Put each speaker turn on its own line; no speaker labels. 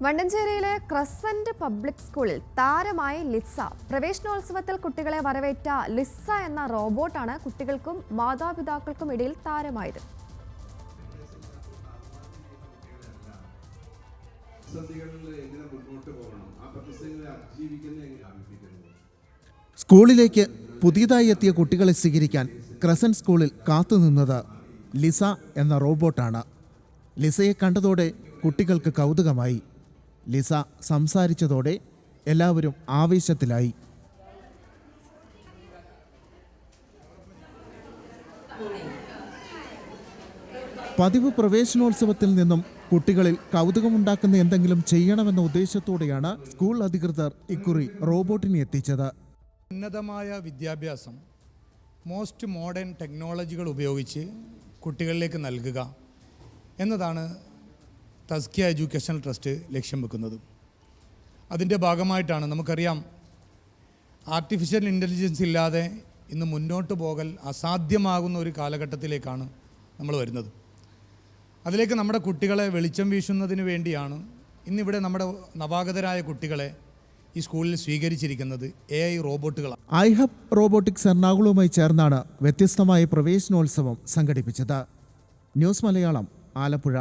വണ്ടഞ്ചേരിയിലെ crescent public സ്കൂളിൽ താരമായി Lisa. പ്രവേശനോത്സവത്തിൽ കുട്ടികളെ വരവേറ്റ ലിസ എന്ന റോബോട്ടാണ് കുട്ടികൾക്കും മാതാപിതാക്കൾക്കും ഇടയിൽ താരമായത്.
സ്കൂളിലേക്ക് പുതിയതായി എത്തിയ കുട്ടികളെ സ്വീകരിക്കാൻ ക്രസന്റ് സ്കൂളിൽ കാത്തുനിന്നത് ലിസ എന്ന റോബോട്ടാണ്. ലിസയെ കണ്ടതോടെ കുട്ടികൾക്ക് കൗതുകമായി. ലിസ സംസാരിച്ചതോടെ എല്ലാവരും ആവേശത്തിലായി. പതിവ് പ്രവേശനോത്സവത്തിൽ നിന്നും കുട്ടികളിൽ കൗതുകമുണ്ടാക്കുന്ന എന്തെങ്കിലും ചെയ്യണമെന്ന ഉദ്ദേശത്തോടെയാണ് സ്കൂൾ അധികൃതർ ഇക്കുറി റോബോട്ടിനെ എത്തിച്ചത്.
ഉന്നതമായ വിദ്യാഭ്യാസം മോസ്റ്റ് മോഡേൺ ടെക്നോളജികൾ ഉപയോഗിച്ച് കുട്ടികളിലേക്ക് നൽകുക എന്നതാണ് തസ്കിയ എഡ്യൂക്കേഷണൽ ട്രസ്റ്റ് ലക്ഷ്യം വെക്കുന്നത്. അതിൻ്റെ ഭാഗമായിട്ടാണ് നമുക്കറിയാം, ആർട്ടിഫിഷ്യൽ ഇൻ്റലിജൻസ് ഇല്ലാതെ ഇന്ന് മുന്നോട്ട് പോകൽ അസാധ്യമാകുന്ന ഒരു കാലഘട്ടത്തിലേക്കാണ് നമ്മൾ വരുന്നത്. അതിലേക്ക് നമ്മുടെ കുട്ടികളെ വെളിച്ചം വീശുന്നതിന് വേണ്ടിയാണ് ഇന്നിവിടെ നമ്മുടെ നവാഗതരായ കുട്ടികളെ ഈ സ്കൂളിൽ സ്വീകരിച്ചിരിക്കുന്നത് AI റോബോട്ടുകളാണ്.
ഐഹബ് റോബോട്ടിക്സ് എറണാകുളവുമായി ചേർന്നാണ് വ്യത്യസ്തമായ പ്രവേശനോത്സവം സംഘടിപ്പിച്ചത്. ന്യൂസ് മലയാളം, ആലപ്പുഴ.